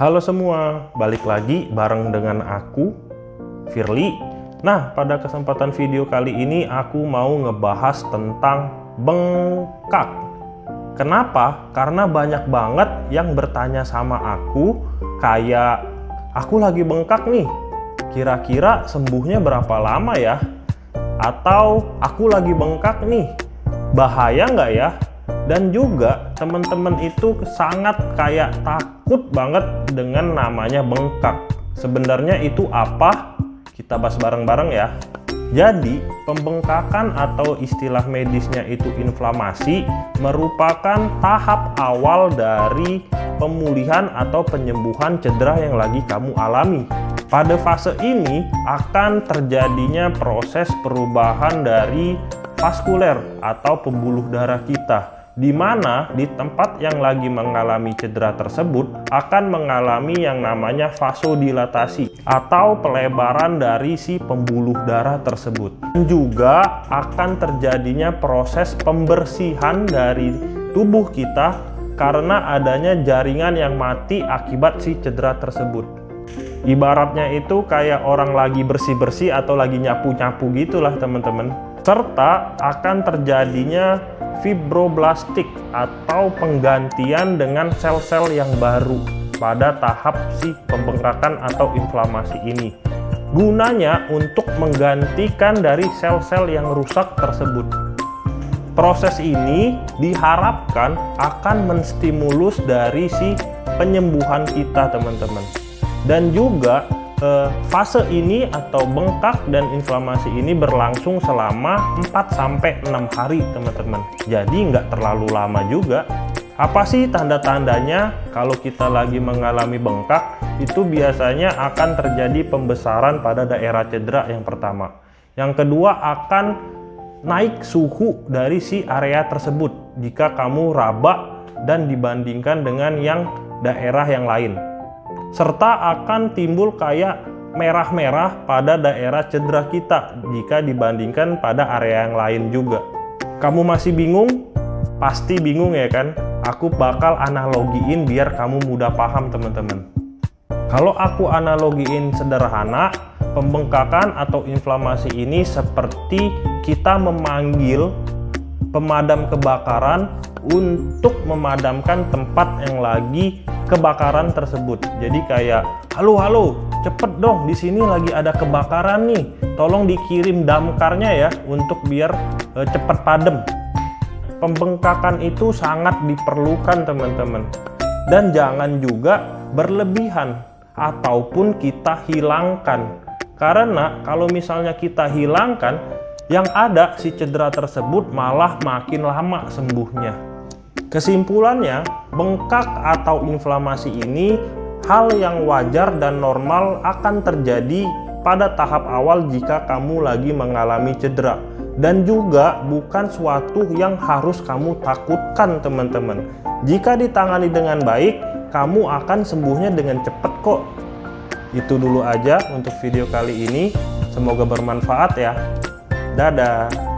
Halo semua, balik lagi bareng dengan aku, Firly. Nah, pada kesempatan video kali ini aku mau ngebahas tentang bengkak. Kenapa? Karena banyak banget yang bertanya sama aku, kayak aku lagi bengkak nih, kira-kira sembuhnya berapa lama ya? Atau aku lagi bengkak nih, bahaya nggak ya? Dan juga teman-teman itu sangat kayak takut banget dengan namanya bengkak. Sebenarnya itu apa? Kita bahas bareng-bareng ya. Jadi pembengkakan atau istilah medisnya itu inflamasi merupakan tahap awal dari pemulihan atau penyembuhan cedera yang lagi kamu alami. Pada fase ini akan terjadinya proses perubahan dari vaskuler atau pembuluh darah kita, di mana di tempat yang lagi mengalami cedera tersebut akan mengalami yang namanya vasodilatasi atau pelebaran dari si pembuluh darah tersebut. Dan juga akan terjadinya proses pembersihan dari tubuh kita karena adanya jaringan yang mati akibat si cedera tersebut. Ibaratnya itu kayak orang lagi bersih-bersih atau lagi nyapu-nyapu gitulah teman-teman. Serta akan terjadinya fibroblastik atau penggantian dengan sel-sel yang baru pada tahap si pembengkakan atau inflamasi ini. Gunanya untuk menggantikan dari sel-sel yang rusak tersebut. Proses ini diharapkan akan menstimulus dari si penyembuhan kita teman-teman. Dan juga fase ini atau bengkak dan inflamasi ini berlangsung selama 4-6 hari teman-teman. Jadi nggak terlalu lama juga. Apa sih tanda-tandanya kalau kita lagi mengalami bengkak? Itu biasanya akan terjadi pembesaran pada daerah cedera yang pertama. Yang kedua akan naik suhu dari si area tersebut jika kamu raba dan dibandingkan dengan yang daerah yang lain. Serta akan timbul kayak merah-merah pada daerah cedera kita jika dibandingkan pada area yang lain juga. Kamu masih bingung? Pasti bingung ya kan? Aku bakal analogiin biar kamu mudah paham teman-teman. Kalau aku analogiin sederhana, pembengkakan atau inflamasi ini seperti kita memanggil pemadam kebakaran untuk memadamkan tempat yang lagi kebakaran tersebut. Jadi kayak, halo, cepet dong, di sini lagi ada kebakaran nih. Tolong dikirim damkarnya ya untuk biar cepet padam. Pembengkakan itu sangat diperlukan teman-teman. Dan jangan juga berlebihan ataupun kita hilangkan. Karena kalau misalnya kita hilangkan, yang ada si cedera tersebut malah makin lama sembuhnya. Kesimpulannya, bengkak atau inflamasi ini hal yang wajar dan normal akan terjadi pada tahap awal jika kamu lagi mengalami cedera. Dan juga bukan suatu yang harus kamu takutkan teman-teman. Jika ditangani dengan baik, kamu akan sembuhnya dengan cepat kok. Itu dulu aja untuk video kali ini. Semoga bermanfaat ya. Dadah.